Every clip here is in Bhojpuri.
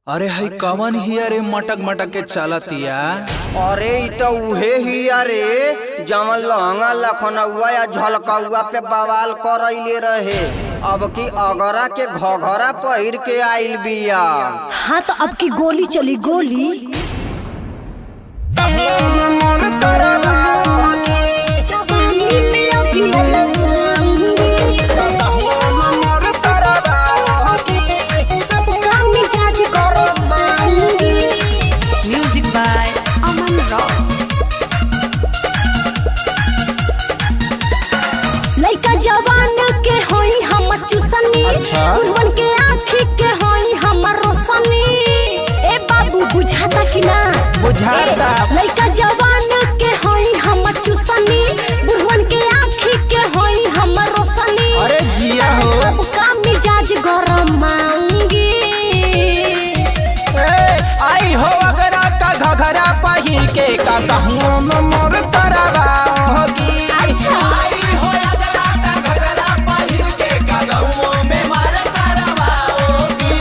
अरे हई कवन ही अरे मटक मटक के चलतिया। अरे इ तो उहे ही अरे जमन लहंगा लखनऊआ या झलकौआ पे बवाल करैले रहे। अब की अगरा के घघरा पहिर के आइल बिया। हाँ तो अब की गोली चली गोली। Music by Aman Rock. लइका जवान के होई हमर चुसनी, बुढ़वन के आँखी के होई हमर रोशनी। ए बाबू बुझाता कि ना? बुझाता। लइका जवान के होई हमर चुसनी, बुढ़वन के आँखी के होई हमर रोशनी। अरे जिया हो। सब काम मिजाज गरम मांगी। आई हो अगरा का घघरा पहिर के का कहूं में मोर तरवा होगी। अच्छा आई हो अगरा का घघरा पहिर के का कहूं में मार तरवा होगी।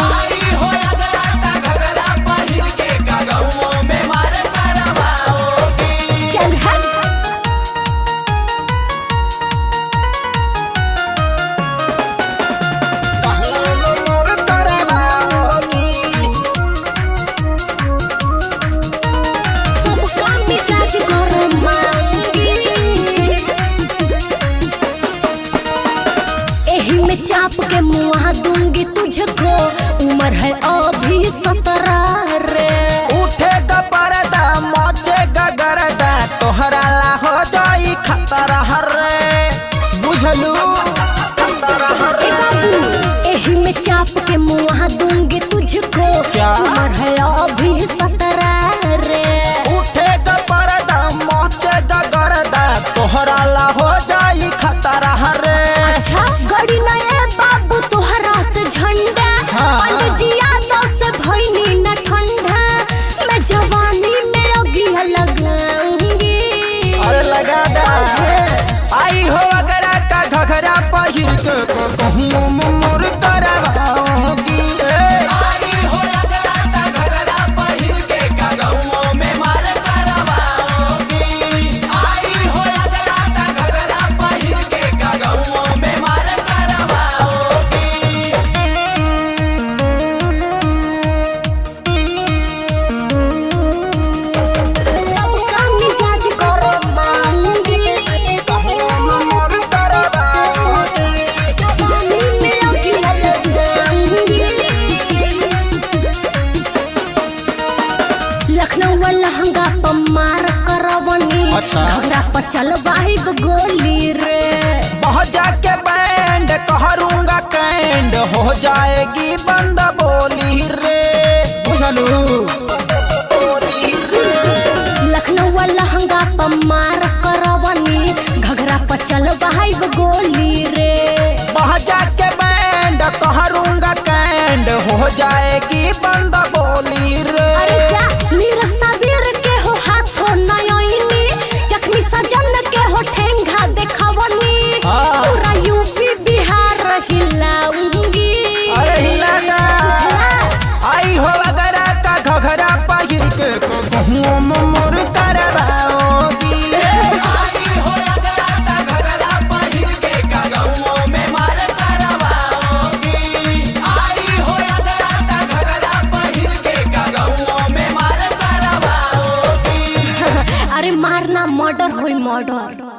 आई हो अगरा का घघरा पहिर के का कहूं में मार तरवा होगी। चल हट। कहूं में मोर तरवा होगी। सब काम मिजाज गरम मांगी। एही में चाप के मुँह दूंगी तुझको, उम्र है अभी 17 रे। उठेगा पर्दा मचेगा गर्दा, तोहरा ला हो जाई खतरा रे। बुझलू खतरा ए रे। बाबू एही में चाप के मुँह दूंगी तुझको, क्या? उम्र है अभी 17 रे। उठेगा पर्दा मचेगा गर्दा, तोहरा ला हो जाई खतरा रे। अच्छा गड़ी नए बाबू तोहरा से झंडा, हाँ। पंडित जी यादव से भइनी न ठंडा। मैं जवानी में अगिया लगाऊंगी। अरे लगा दा। आई हो अगरा का घघरा पहिर के कहूं मोर तरवा होगी। आई हो अगरा का घघरा पहिर के कहूं में मार तरवा होगी। आई हो अगरा का घघरा पहिर के कहूं में मार तरवा होगी। सब काम मिजाज गरम मांगी। कहूं मोर तरवा होगी। जवानी में अगिया लगाऊंगी। लखनऊ लहंगा पर मार करवनी, अच्छा। घगरा पर चलवाई गोली रे। बहुत जाके बैंड कहूंगा कैंड हो जाएगी बंद बोली रे। बुझलू लखनऊ लहंगा पर मार करवनी, घगरा पर चलवाई गोली रे। बहुत जाके बैंड कहूंगा कैंड हो जाएगी बंद बोली रे। अरे जा नीर सबीर के हो हाथों नयनी, जख्मी सजन के हो ठेंगा देखवनी। हाँ। पूरा यूपी बिहार हिलाऊंगी। अरे हिला ना। बुझला? आई हो अगरा का घघरा पहिर के कहूं मोर तरवा होगी। आई हो अगरा का घघरा पहिर के कहूं में मार तरवा होगी। आई हो अगरा का घघरा पहिर के कहूं में मार तरवा होगी। अरे मारना मर्डर होई मर्डर।